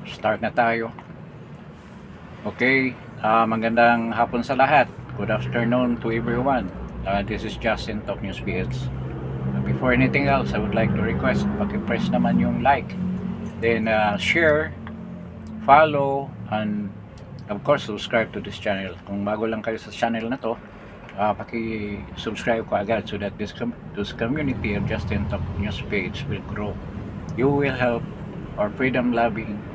Start na tayo. Okay, magandang hapon sa lahat. Good afternoon to everyone. This is Justin Talk News PH. Before anything else, I would like to request, paki-press naman yung like, then share, follow, and of course, subscribe to this channel. Kung bago lang kayo sa channel na to, paki-subscribe ko agad so that this community of Justin Talk News page will grow. You will help our freedom-loving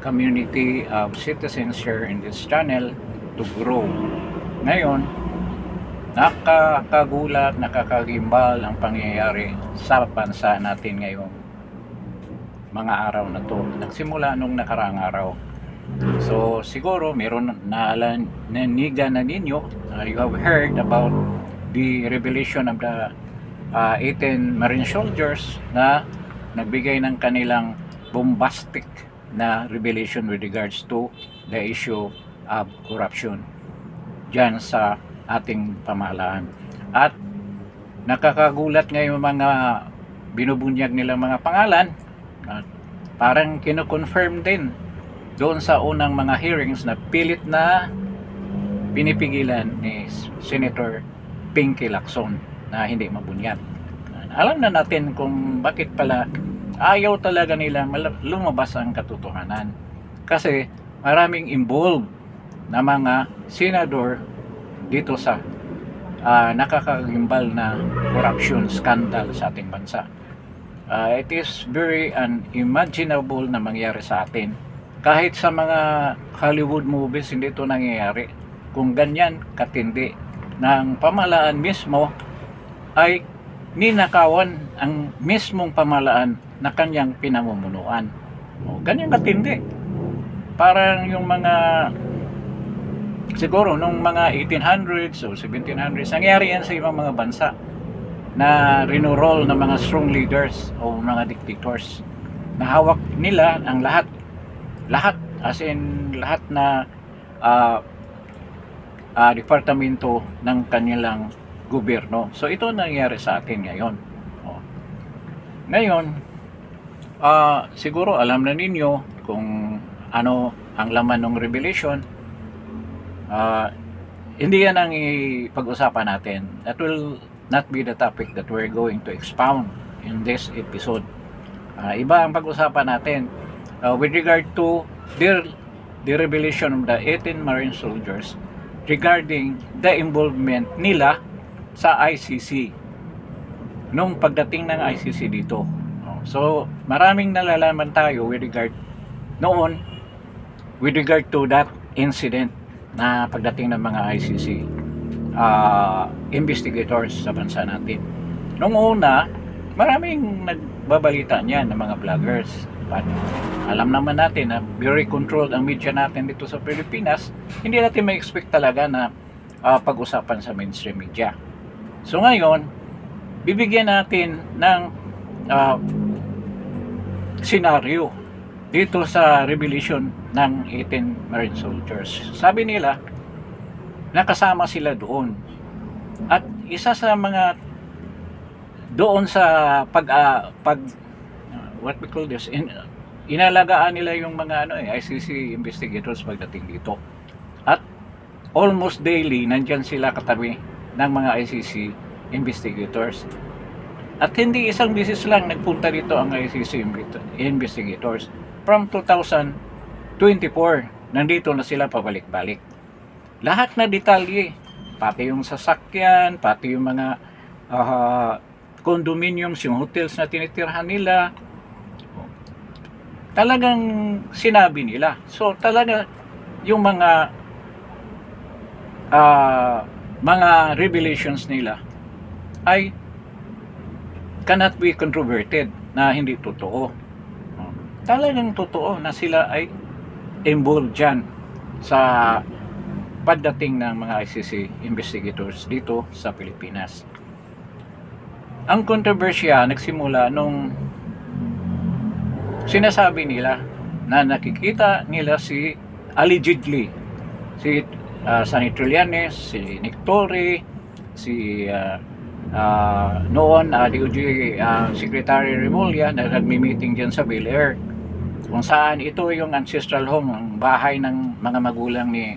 community of citizens here in this channel to grow. Ngayon, nakakagulat, nakakagimbal ang pangyayari sa bansa natin ngayong mga araw na to. Nagsimula nung nakaraang araw. So siguro meron nanigan na ninyo, you have heard about the revelation of the 18 Marine soldiers na nagbigay ng kanilang bombastic na revelation with regards to the issue of corruption dyan sa ating pamahalaan. At nakakagulat ngayon mga binubunyag nilang mga pangalan at parang kino-confirm din doon sa unang mga hearings na pilit na pinipigilan ni Senator Pinky Lacson na hindi mabunyag. Alam na natin kung bakit pala ayaw talaga nila lumabas ang katotohanan. Kasi maraming involved na mga senador dito sa nakakagimbal na corruption scandal sa ating bansa. It is very unimaginable na mangyari sa atin. Kahit sa mga Hollywood movies hindi ito nangyayari. Kung ganyan katindi ng pamahalaan mismo ay ninakawan ang mismong pamahalaan na kanyang pinamumunuan. Ganyan katindi. Parang yung mga siguro nung mga 1800s o 1700s, nangyari yan sa ibang mga bansa na rinurol ng mga strong leaders o mga dictators na hawak nila ang lahat as in lahat na departamento ng kanilang gobyerno. So ito nangyari sa atin ngayon. Ngayon, siguro alam na ninyo kung ano ang laman ng revelation. Hindi yan ang ipag-usapan natin. That will not be the topic that we're going to expound in this episode. Iba ang pag-usapan natin with regard to the revelation of the 18 Marine soldiers regarding the involvement nila sa ICC nung pagdating ng ICC dito. So maraming nalalaman tayo with regard to that incident na pagdating ng mga ICC investigators sa bansa natin. Nung una, maraming nagbabalita niyan ng mga vloggers. But alam naman natin na very controlled ang media natin dito sa Pilipinas. Hindi natin may expect talaga na pag-usapan sa mainstream media. So ngayon, bibigyan natin ng senaryo dito sa revelation ng 18 Marine soldiers. Sabi nila, nakasama sila doon. At isa sa mga doon sa what we call this, inalagaan nila yung mga ICC investigators pagdating dito. At almost daily, nandyan sila katabi ng mga ICC investigators. At hindi isang beses lang nagpunta dito ang ICC investigators. From 2024, nandito na sila pabalik-balik. Lahat na detalye, pati yung sasakyan, pati yung mga condominiums, yung hotels na tinitirhan nila, talagang sinabi nila. So talaga yung mga revelations nila ay cannot be controverted na hindi totoo. Talagang totoo na sila ay involved dyan sa pagdating ng mga ICC investigators dito sa Pilipinas. Ang kontrobersya nagsimula nung sinasabi nila na nakikita nila si allegedly si Sonny Trillanes, si Nick Torre, si noon DOJ Secretary Remulla na nagmi-meeting dyan sa Bel Air. kung saan ito yung ancestral home, ang bahay ng mga magulang ni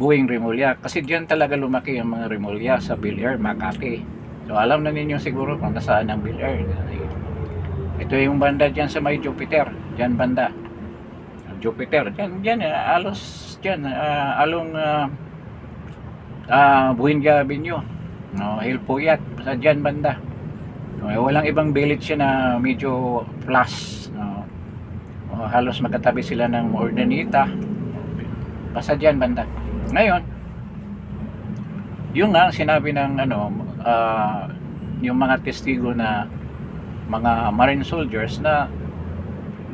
Buing Rimulya. Kasi diyan talaga lumaki ang mga Rimulya, sa Bilyar, Makati. So alam na ninyo siguro kung nasaan ang Bilyar. Ito yung banda diyan sa may Jupiter, diyan banda. Jupiter, diyan alos diyan, along Buendia Avenue, no, Hilpuyat, sa diyan banda. Walang ibang village siya na medyo plus, no. Halos magkatabi sila ng Ordanita, basta diyan banda. Ngayon, yung nga sinabi ng yung mga testigo na mga Marine soldiers na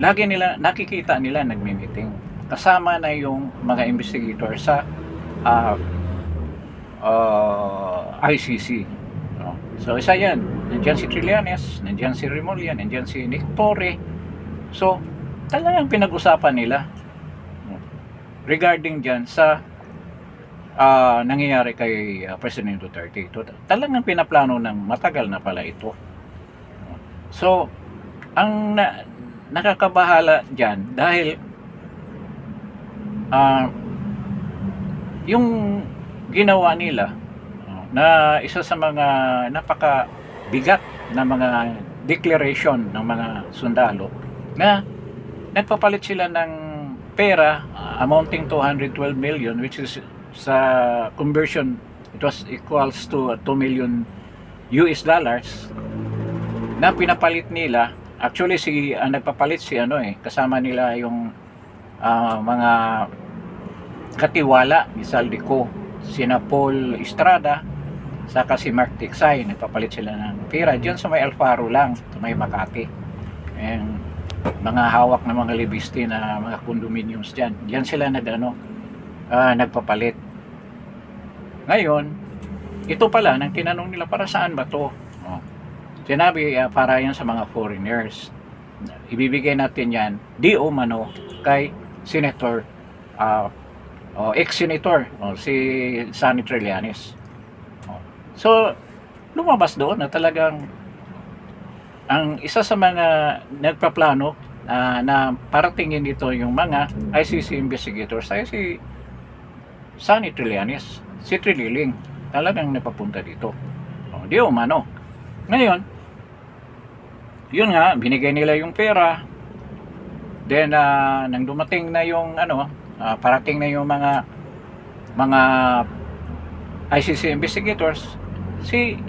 lagi nila nakikita nila nagmi-meeting kasama na yung mga investigator sa ICC, no? So isa yan, nandiyan si Trillanes, nandiyan si Remulla, nandiyan si Nick Torre. So talagang pinag-usapan nila, no, regarding dyan sa nangyayari kay President Duterte. Ito talagang pinaplano ng matagal na pala ito. So ang nakakabahala dyan dahil yung ginawa nila na isa sa mga napakabigat na mga declaration ng mga sundalo na nagpapalit sila ng pera amounting to 112 million, which is sa conversion it was equals to 2 million US dollars na pinapalit nila. Actually nagpapalit si kasama nila yung mga katiwala ni Saldico, sina Paul Estrada saka si Mark Tiksay. Nagpapalit sila ng pera diyan sa may Alfaro lang, sa may Makati. And mga hawak na mga libisti na mga condominiums diyan sila nagpapalit. Ngayon, ito pala nang tinanong nila, para saan ba to? Sinabi para yan sa mga foreigners. Ibibigay natin yan di umano kay Senator ex-senator si Sonny Trillanes. So lumabas doon na talagang ang isa sa mga nagpaplano na paratingin dito yung mga ICC investigators ay si Sonny Trillanes, si Trililing, talagang napapunta dito. Di umano. Ngayon, yun nga, binigay nila yung pera. Then nang dumating na yung parating na yung mga ICC investigators, si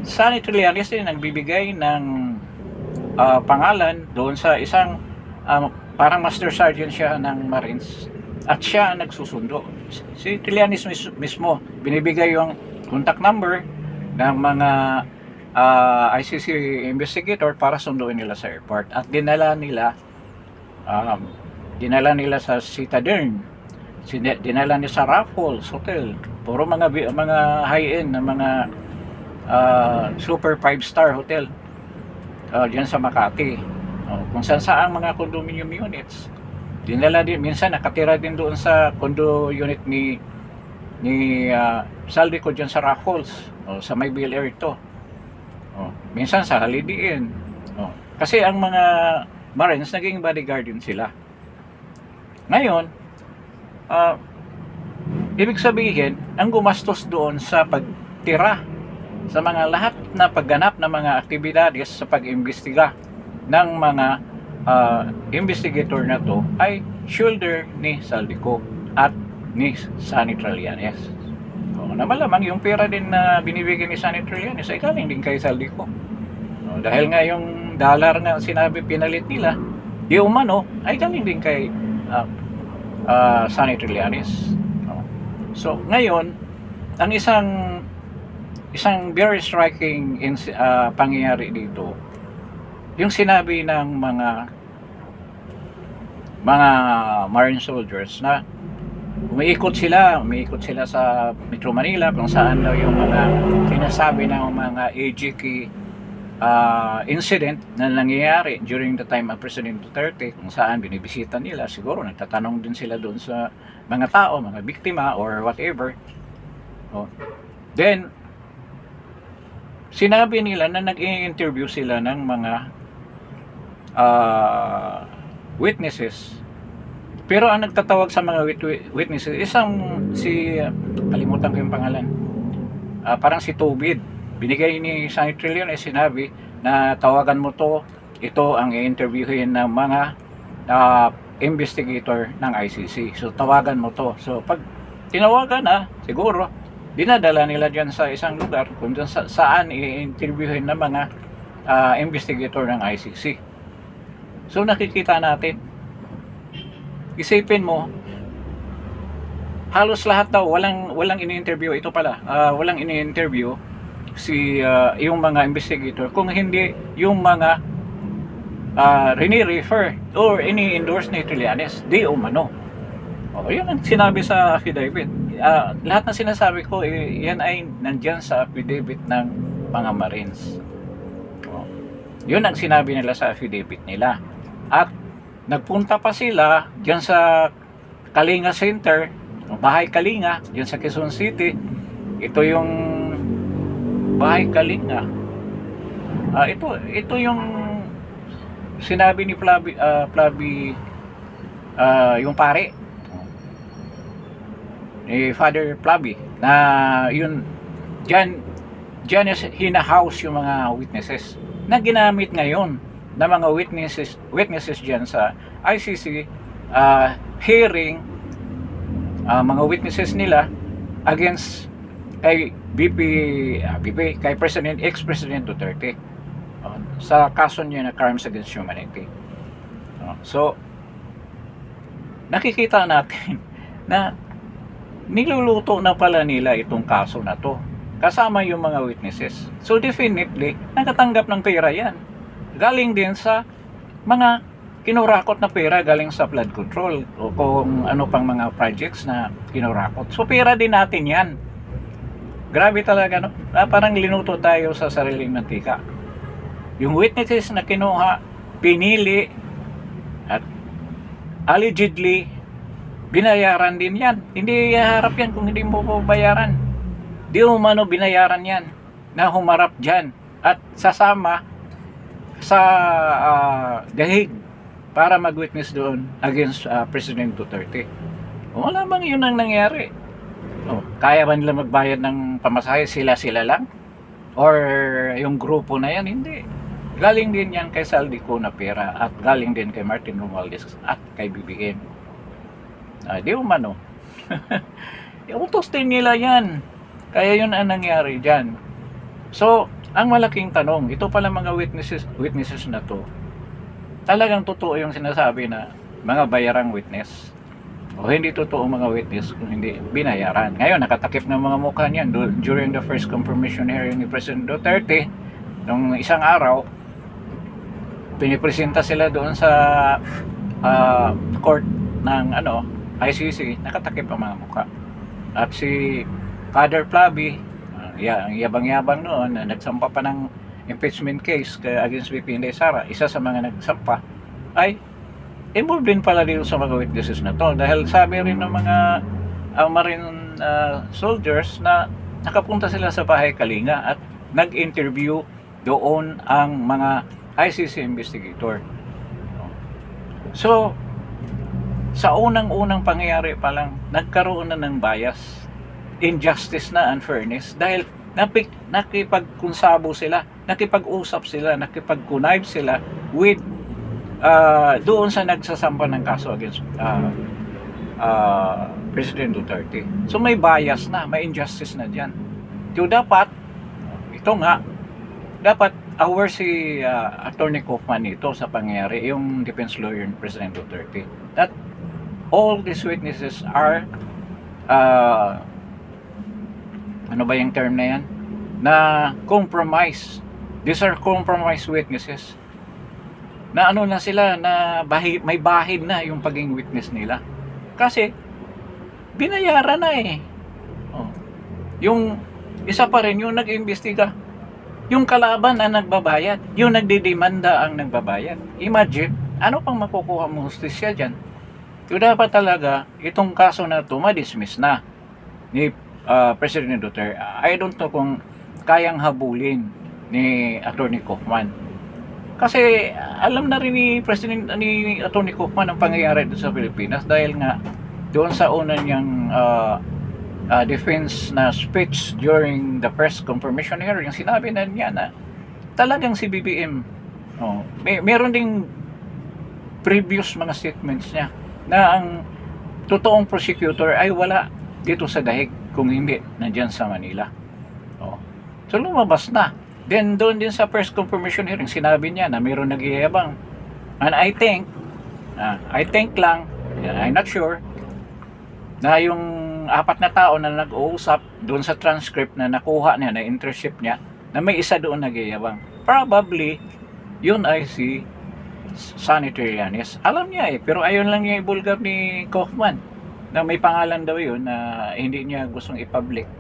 Sonny Trillanes din nagbibigay ng pangalan doon sa isang parang master sergeant siya ng Marines, at siya ang nagsusundo. Si Trillanes mismo binibigay yung contact number ng mga ICC investigator para sunduin nila sa airport, at dinala nila sa Citadern, dinala nila sa Raffles Hotel, puro mga high-end na mga super 5-star hotel diyan sa Makati, kung saan mga condominium units. Dinala din, minsan nakatira din doon sa condo unit ni Saldico diyan sa Raffles, sa may Bill Air ito. Minsan sa Halidiin. Kasi ang mga Marines naging bodyguard din sila. Ngayon, ibig sabihin, ang gumastos doon sa pagtira sa mga lahat na pagganap ng mga aktibidades sa pag-imbestiga ng mga investigator na to ay shoulder ni Saldico at ni Sonny Trillanes. Na malamang yung pera din na binibigay ni Sonny Trillanes ay galing din kay Saldico. Dahil nga yung dollar na sinabi pinalit nila, di umano ay galing din kay Sonny Trillanes. So ngayon, ang isang very striking pangyayari dito, yung sinabi ng mga Marine soldiers na umiikot sila sa Metro Manila, kung saan daw yung mga sinasabi ng mga AGK incident na nangyayari during the time of President Duterte, kung saan binibisita nila, siguro nagtatanong din sila doon sa mga tao, mga biktima or whatever. Then sinabi nila na nag-i-interview sila ng mga ah, witnesses. Pero ang nagtatawag sa mga witnesses, kalimutan ko yung pangalan. Parang si Tobid. Binigay ni Senator Leon ay sinabi na tawagan mo to, ito ang i-interviewin ng mga investigator ng ICC. So tawagan mo to. So pag tinawagan na, siguro dinadala nila dyan sa isang lugar kung saan i-interviewin ng mga investigator ng ICC. So nakikita natin, isipin mo, halos lahat daw walang ini-interview. Ito pala, walang ini-interview yung mga investigator kung hindi yung mga rini-refer or ini-endorse ni Trillanes di umano. Yun ang sinabi sa affidavit. Lahat ng sinasabi ko, yan ay nandyan sa affidavit ng mga Marines. Yun ang sinabi nila sa affidavit nila. At nagpunta pa sila dyan sa Kalinga Center, Bahay Kalinga, dyan sa Quezon City. Ito yung Bahay Kalinga. Ito yung sinabi ni Flavi, yung pare ni Father Flavi, na yun dyan hina-house yung mga witnesses na ginamit ngayon na mga witnesses dyan sa ICC hearing, mga witnesses nila against kay kay ex-President Duterte sa kaso niya na crimes against humanity. So nakikita natin na niluluto na pala nila itong kaso na to kasama yung mga witnesses. So definitely nakatanggap ng pera yan, galing din sa mga kinurakot na pera, galing sa flood control o kung ano pang mga projects na kinurakot. So pera din natin yan. Grabe talaga, no? Parang linuto tayo sa sariling mantika. Yung witnesses na kinuha, pinili at allegedly binayaran din yan. Hindi haharap yan kung hindi mo bayaran. Di umano binayaran yan na humarap dyan at sasama sa dahig para mag-witness doon against President Duterte. Wala bang yun ang nangyari? Kaya ba nila magbayad ng pamasahe sila lang? Or yung grupo na yan? Hindi. Galing din yan kay Saldico na pera at galing din kay Martin Romualdez at kay BBM. Di umano. Utos din nila yan. Kaya yun ang nangyari dyan. So, ang malaking tanong, ito pala mga witnesses na to, talagang totoo yung sinasabi na mga bayarang witness o hindi totoo mga witness kung hindi binayaran. Ngayon, nakatakip ng mga mukha niyan during the first confirmation hearing ni President Duterte nung isang araw. Pinipresenta sila doon sa court ng ICC, nakatakip ang mga mukha. At si Father Flavi, ang yabang-yabang noon, na nagsampa pa ng impeachment case against VP Inday Sara, isa sa mga nagsampa, ay involved din pala dito sa mga witnesses na to. Dahil sabi rin ng mga Marine soldiers na nakapunta sila sa Bahay Kalinga at nag-interview doon ang mga ICC investigator. So, sa unang-unang pangyayari pa lang, nagkaroon na ng bias, injustice na, unfairness, dahil nakipagkunsabo sila, nakipag-usap sila, nakipag-connive sila with doon sa nagsasampa ng kaso against President Duterte. So may bias na, may injustice na dyan. So dapat aware si Attorney Kaufman nito sa pangyayari, yung defense lawyer ni President Duterte, that all these witnesses are ano ba yung term na yan? Na compromise. These are compromised witnesses. Na na sila, na may bahid na yung pagiging witness nila. Kasi binayaran na eh. Yung isa pa rin yung nag-imbestiga. Yung kalaban ang nagbabayad. Yung nagdidemanda ang nagbabayad. Imagine, ano pang makukuha mong hustisya dyan? So dapat talaga, itong kaso na ito, ma-dismiss na ni President Duterte. I don't know kung kayang habulin ni Attorney Kaufman. Kasi alam na rin ni Atty. Kaufman ang pangyayari doon sa Pilipinas dahil nga doon sa una niyang defense na speech during the press confirmation hearing, sinabi na niya na talagang si BBM, meron ding previous mga statements niya na ang totoong prosecutor ay wala dito sa Dahig, kung hindi nandyan sa Manila. So lumabas na. Then doon din sa press confirmation hearing, sinabi niya na mayroon nag-iayabang. And I think lang, I'm not sure, na yung 4 na tao na nag-uusap doon sa transcript na nakuha niya, na internship niya, na may isa doon nag-iayabang. Probably, yun ay si Sonny Trillanes. Alam niya pero ayun lang niya ibulgap ni Kaufman na may pangalan daw yun na hindi niya gustong i-public.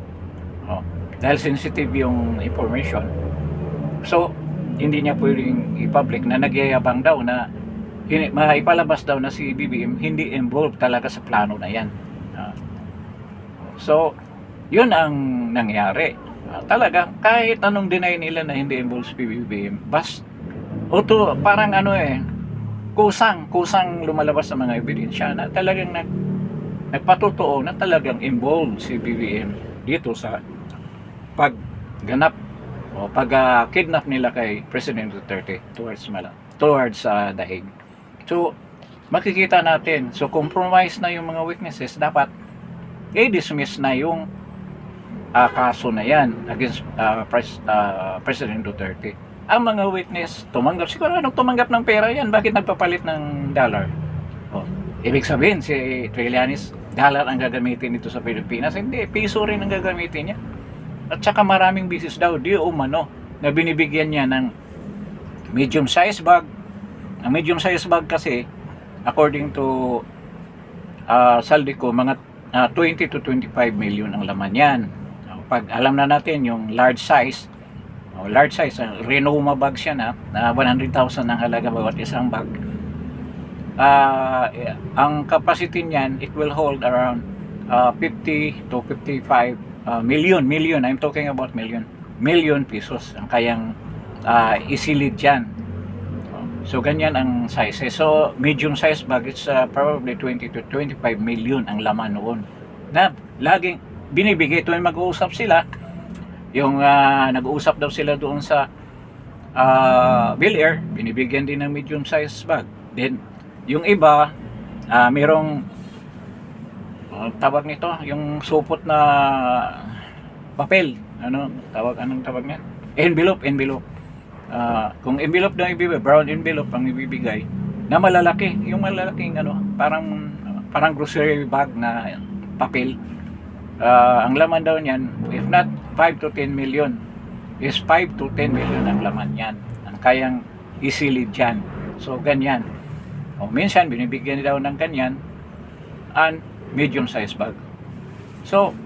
Dahil sensitive yung information. So, hindi niya pwedeng i-public na nagyayabang daw na maipalabas daw na si BBM hindi involved talaga sa plano na yan. So, yun ang nangyari. Talaga, kahit anong deny nila na hindi involved si BBM, parang kusang lumalabas sa mga ebidensya na talagang nagpatotoo na talagang involved si BBM dito sa pagganap o pag-kidnap nila kay President Duterte towards Dahig. So, makikita natin, so compromise na yung mga witnesses, dapat i-dismiss na yung kaso na yan against President Duterte. Ang mga witness tumanggap, siguro tumanggap ng pera yan, bakit nagpapalit ng dollar? Ibig sabihin si Trillanes, dollar ang gagamitin dito sa Pilipinas? Hindi, piso rin ang gagamitin niya. At saka maraming bisis daw di umano na binibigyan niya ng medium size bag. Ang medium size bag kasi, according to Saldico, mga 20 to 25 million ang laman yan. Pag alam na natin yung large size, Renoma bag siya na 100,000 ang halaga bawat isang bag. Ang capacity niyan, it will hold around 50 to 55 million, I'm talking about million pesos ang kayang isilid dyan. So ganyan ang size. So medium size bag, it's probably 20 to 25 million ang laman noon na laging binibigay tuwing mag-uusap sila. Yung nag-uusap daw sila doon sa Bill Air, binibigyan din ng medium size bag. Then yung iba, merong tawag nito, yung supot na papel, anong tawag niyan? Envelope. Kung envelope daw ibibigay, brown envelope ang ibibigay na malalaki, yung malalaking parang grocery bag na papel. Ang laman daw niyan, if not 5 to 10 million, is 5 to 10 million ang laman niyan. Ang kayang isilid dyan. So ganyan. Minsan binibigyan daw ng ganyan and medium size bag. So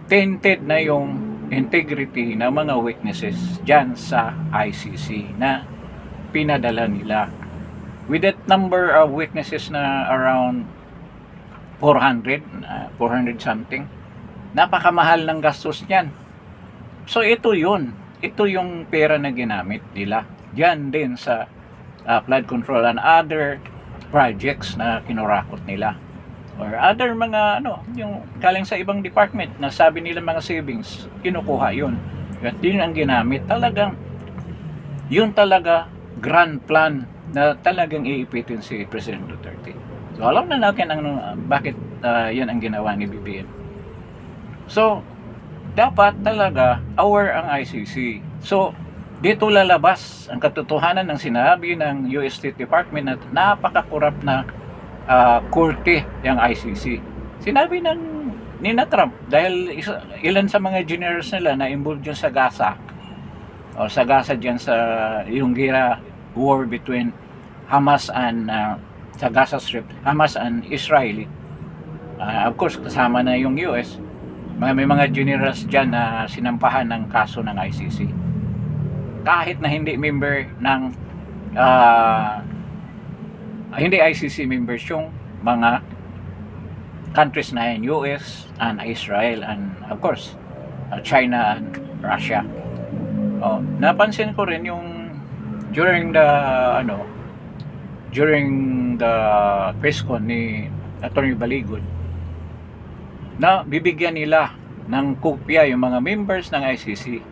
tainted na yung integrity ng mga witnesses dyan sa ICC na pinadala nila. With that number of witnesses na around 400 something, napakamahal ng gastos niyan. So ito yung pera na ginamit nila dyan din sa flood control and other projects na kinurakot nila, or other mga yung galing sa ibang department na sabi nila mga savings, kinukuha yun at yun ang ginamit. Talagang yun talaga grand plan na talagang iipitin si President Duterte. So alam na natin bakit yan ang ginawa ni BBM. So dapat talaga aware ang ICC. So dito lalabas ang katotohanan ng sinabi ng US State Department na napaka-corrupt na korte yung ICC. Sinabi ni Trump dahil ilan sa mga generals nila na involved dyan sa Gaza, o sa Gaza dyan sa yung war between Hamas and sa Gaza Strip, Hamas and Israeli. Of course kasama na yung US. May mga generals dyan na sinampahan ng kaso ng ICC. Kahit na hindi member ng hindi ICC members yung mga countries na yan, US and Israel and of course China and Russia. Napansin ko rin yung during the ano during the press con ni Attorney Baligod, na bibigyan nila ng kopya yung mga members ng ICC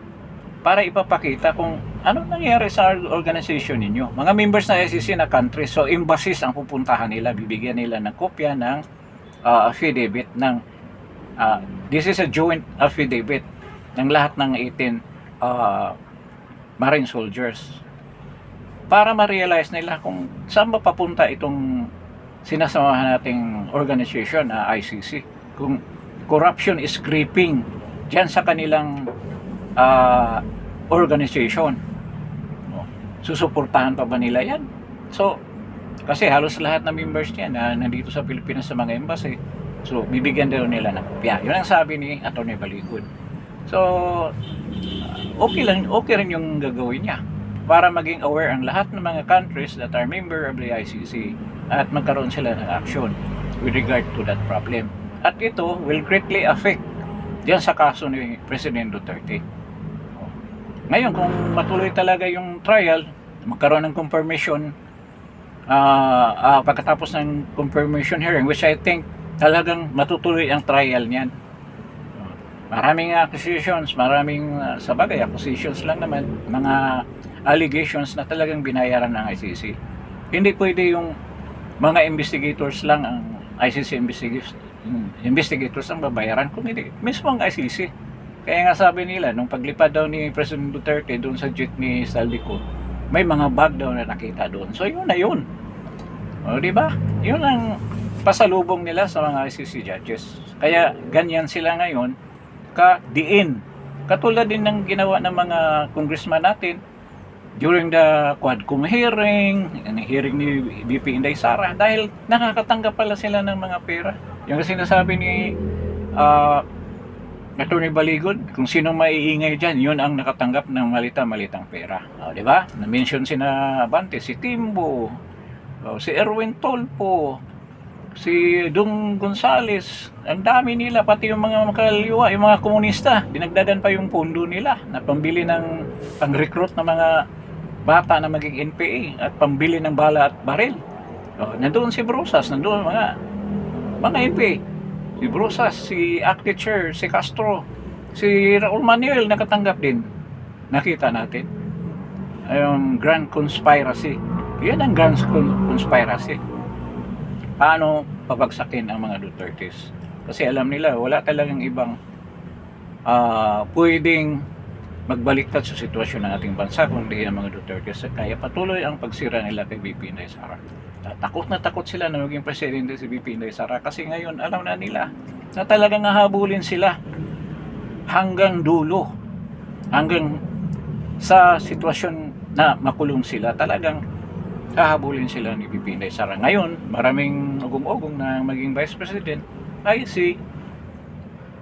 para ipapakita kung ano nangyari sa organization ninyo. Mga members ng ICC na country, so embassies ang pupuntahan nila, bibigyan nila ng kopya ng affidavit ng this is a joint affidavit ng lahat ng 18 Marine soldiers para ma-realize nila kung saan ba papunta itong sinasamahan nating organization na ICC, kung corruption is creeping dyan sa kanilang organization. Susuportahan pa ba nila yan? So, kasi halos lahat ng members niya na nandito sa Pilipinas sa mga embassy, so bibigyan daw nila ng kopya. Yun ang sabi ni Atty. Baligod. So, okay rin yung gagawin niya para maging aware ang lahat ng mga countries that are member of the ICC at magkaroon sila ng action with regard to that problem. At ito will greatly affect diyan sa kaso ni President Duterte. Ngayon, kung matuloy talaga yung trial, magkaroon ng confirmation pagkatapos ng confirmation hearing, which I think talagang matutuloy ang trial niyan. Maraming accusations, sa bagay accusations lang naman, mga allegations na talagang binayaran ng ICC. Hindi pwede yung mga investigators lang ang ICC investigators ang babayaran, kung hindi mismo ang ICC. Kaya nga sabi nila, nung paglipad daw ni President Duterte doon sa jet ni Saldico, may mga bag daw na nakita doon. So yun na yun. O, di ba? Yun ang pasalubong nila sa mga ICC judges. Kaya ganyan sila ngayon ka-diin. Katulad din ng ginawa ng mga congressman natin during the Quadcom hearing ni VP Inday Sara, dahil nakakatanggap pala sila ng mga pera. Yung sinasabi ni Atty. Baligod, kung sino maiingay dyan, yun ang nakatanggap ng malitang pera. Di ba? Na-mention sina Abante, si Timbo, si Erwin Tolpo, si Dung Gonzales, ang dami nila, pati yung mga makaliwa, yung mga komunista, dinagdagan pa yung pondo nila na pambili ng pang-recruit ng mga bata na maging NPA at pambili ng bala at baril. Nandoon si Brusas, nandoon mga NPA. Si Brusas, si Acting Chair, si Castro, si Raul Manuel nakatanggap din. Nakita natin. Yung Grand Conspiracy. Yan ang Grand Conspiracy. Paano pabagsakin ang mga Dutertes? Kasi alam nila, wala talagang ibang pwedeng magbaliktad sa sitwasyon ng ating bansa kundi ang mga Duterte. Kaya patuloy ang pagsira nila kay VP Inday Sara. Takot na takot sila na maging presidente si VP Inday Sara kasi ngayon alam na nila na talagang hahabulin sila hanggang dulo, hanggang sa sitwasyon na makulong sila. Talagang hahabulin sila ni VP Inday Sara. Ngayon, maraming ugong-ugong na maging vice president ay si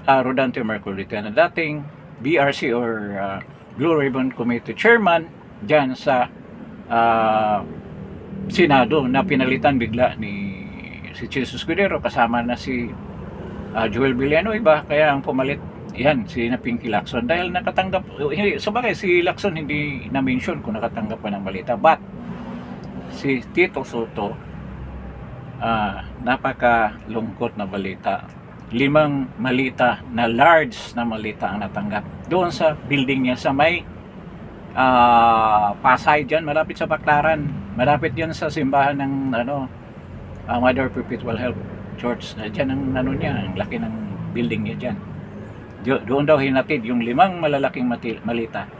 Rodante Marcolita na dating BRC or Blue Ribbon Committee Chairman dyan sa Senado na pinalitan bigla ni si Chis Escudero, kasama na si Joel Villanueva. Kaya ang pumalit yan si Pinky Lacson dahil nakatanggap, sabagay si Lacson hindi na-mention kung nakatanggap pa ng balita, but si Tito Soto napakalungkot na balita, 5 malita na large na malita ang natanggap doon sa building niya sa may Pasay dyan, malapit sa Baclaran, malapit yan sa simbahan ng Mother Perpetual Help Church. Dyan ang niya, ang laki ng building niya dyan. Doon daw hinatid yung 5 malalaking malita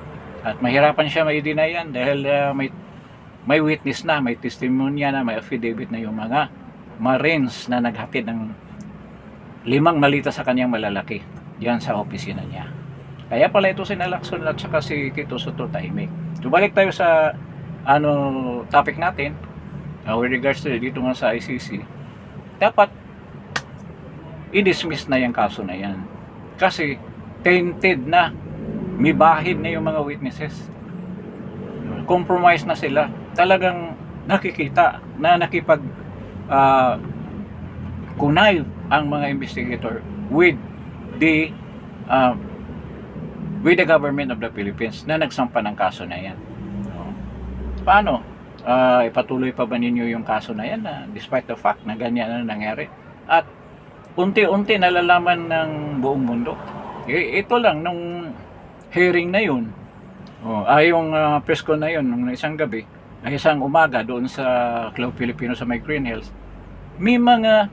at mahirapan siya ma-deny yan dahil may witness na, may testimonya na, may affidavit na yung mga Marines na naghatid ng 5 malita sa kanyang malalaki diyan sa opisina niya. Kaya pala ito si Lacson at saka si Tito Soto tahimik. So balik tayo sa topic natin with regards to dito nga sa ICC. Dapat i-dismiss na yung kaso na yan kasi tainted na, may bahid na yung mga witnesses, compromise na sila. Talagang nakikita na nakipag kunay ang mga investigator with the government of the Philippines na nagsampa ng kaso na yan. paano? Ipatuloy pa ba ninyo yung kaso na yan na despite the fact na ganyan na nangyari? At unti-unti nalalaman ng buong mundo. Ito lang, nung hearing na yun, yung press con na yun, nung isang gabi, ay isang umaga doon sa Club Filipino sa may Green Hills, may mga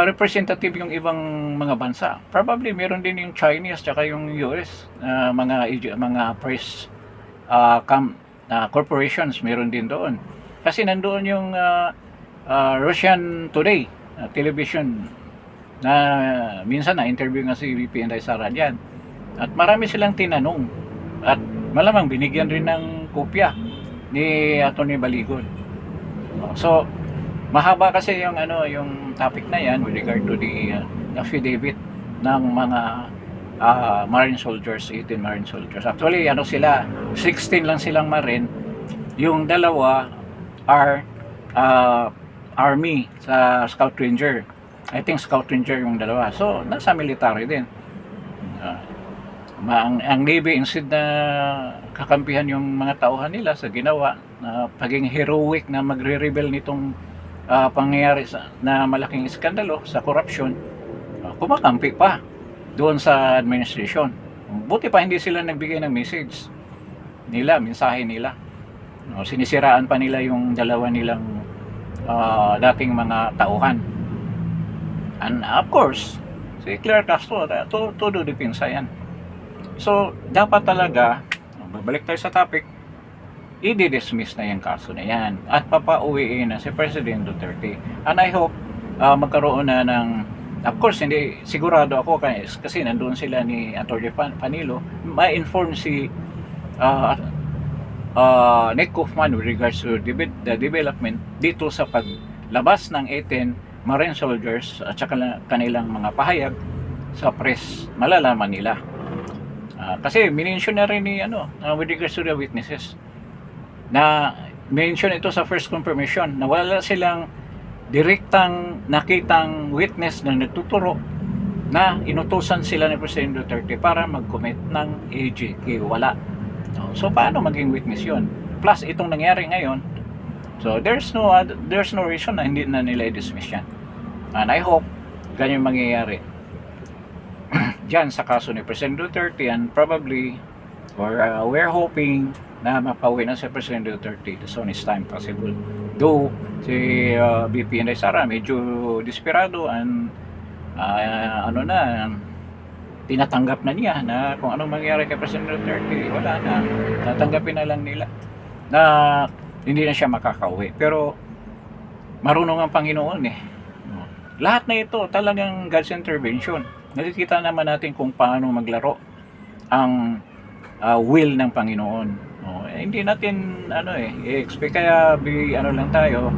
representative yung ibang mga bansa. Probably meron din yung Chinese tsaka yung US, mga press corporations meron din doon. Kasi nandoon yung Russian Today television na minsan na-interview nga si VP Inday Sara diyan. At marami silang tinanong at malamang binigyan rin ng kopya ni Atty. Baligon. So, mahaba kasi yung topic na yan with regard to the affidavit ng mga Marine soldiers, 18 Marine soldiers. Actually, sila, 16 lang silang Marine. Yung dalawa are Army sa Scout Ranger. I think Scout Ranger yung dalawa. So, nasa military din. Ang Navy, instead na kakampihan yung mga tauhan nila sa ginawa na paging heroic na magre-rebel nitong pangyayari na malaking iskandalo sa corruption, kumakampi pa doon sa administration. Buti pa hindi sila nagbigay ng message nila, mensahe nila. Sinisiraan pa nila yung dalawa nilang dating mga tauhan. And of course, si Claire Castro, todo depensa yan. So, dapat talaga, babalik tayo sa topic, i-dismiss na yung kaso na yan at papauwiin na si President Duterte. And I hope magkaroon na ng, of course, hindi sigurado ako kasi nandoon sila ni Atty. Panilo, ma-inform si Nick Kaufman with regards to the development dito sa paglabas ng 18 Marine soldiers at saka kanilang mga pahayag sa press. Malalaman nila. Kasi minention na rin ni with regards to the witnesses na mention ito sa first confirmation na wala silang direktang nakitang witness na nagtuturo na inutusan sila ni President Duterte para mag-commit ng AGK. Wala. So paano maging witness yun? Plus itong nangyari ngayon, so there's no reason na hindi na nila i-dismiss yan. And I hope ganyan mangyayari dyan sa kaso ni President Duterte, and probably we're hoping na mapauwi na si President Duterte as soon as time possible. Though si VP Inday Sara medyo desperado and tinatanggap na niya na kung anong mangyari kay President Duterte, wala na, tatanggapin na lang nila na hindi na siya makakauwi. Pero marunong ang Panginoon lahat na ito talagang God's intervention. Nakikita naman natin kung paano maglaro ang will ng Panginoon. Hindi natin i-expect, kaya lang tayo,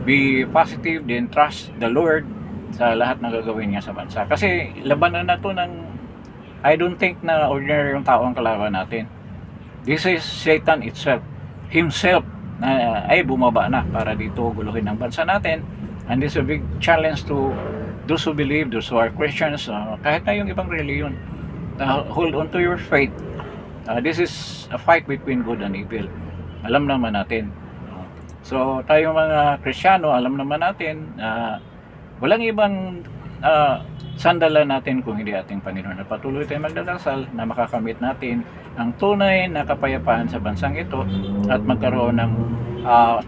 be positive, then trust the Lord sa lahat ng gagawin niya sa bansa. Kasi labanan na to I don't think na ordinary yung tao ang kalaban natin. This is Satan himself na ay bumaba na para dito guluhin ang bansa natin. And this is a big challenge to those who believe, those who are Christians, kahit na yung ibang reliyon, hold on to your faith. This is a fight between good and evil. Alam naman natin. So tayo mga Kristiyano, alam naman natin walang ibang sandalan natin kung hindi ating Panginoon. Patuloy tayong magdadasal na makakamit natin ang tunay na kapayapaan sa bansang ito at magkaroon ng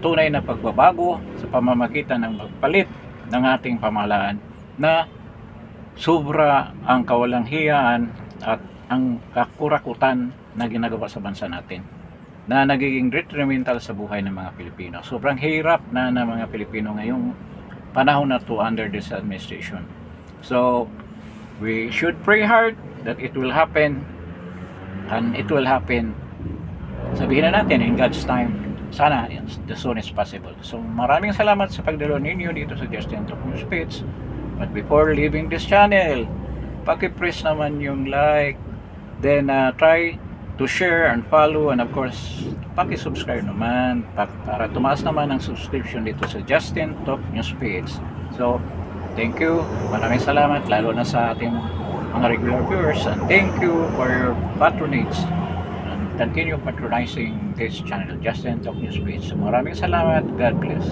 tunay na pagbabago sa pamamagitan ng pagpalit ng ating pamahalaan na sobra ang kawalanghiyaan at ang kakurakutan na ginagawa sa bansa natin na nagiging detrimental sa buhay ng mga Pilipino. Sobrang hirap na ng mga Pilipino ngayong panahon na to under this administration. So, we should pray hard that it will happen, and it will happen, sabihin na natin, in God's time. Sana as soon as possible. So maraming salamat sa pagdalo ninyo dito sa Justin Talk News Page. But before leaving this channel, paki-press naman yung like, then try to share and follow, and of course paki-subscribe naman para tumaas naman ang subscription dito sa Justin Talk News Page. So thank you, maraming salamat lalo na sa ating mga regular viewers, and thank you for your patronage. continue patronizing this channel, Justin Talk News Page. So maraming salamat. God bless.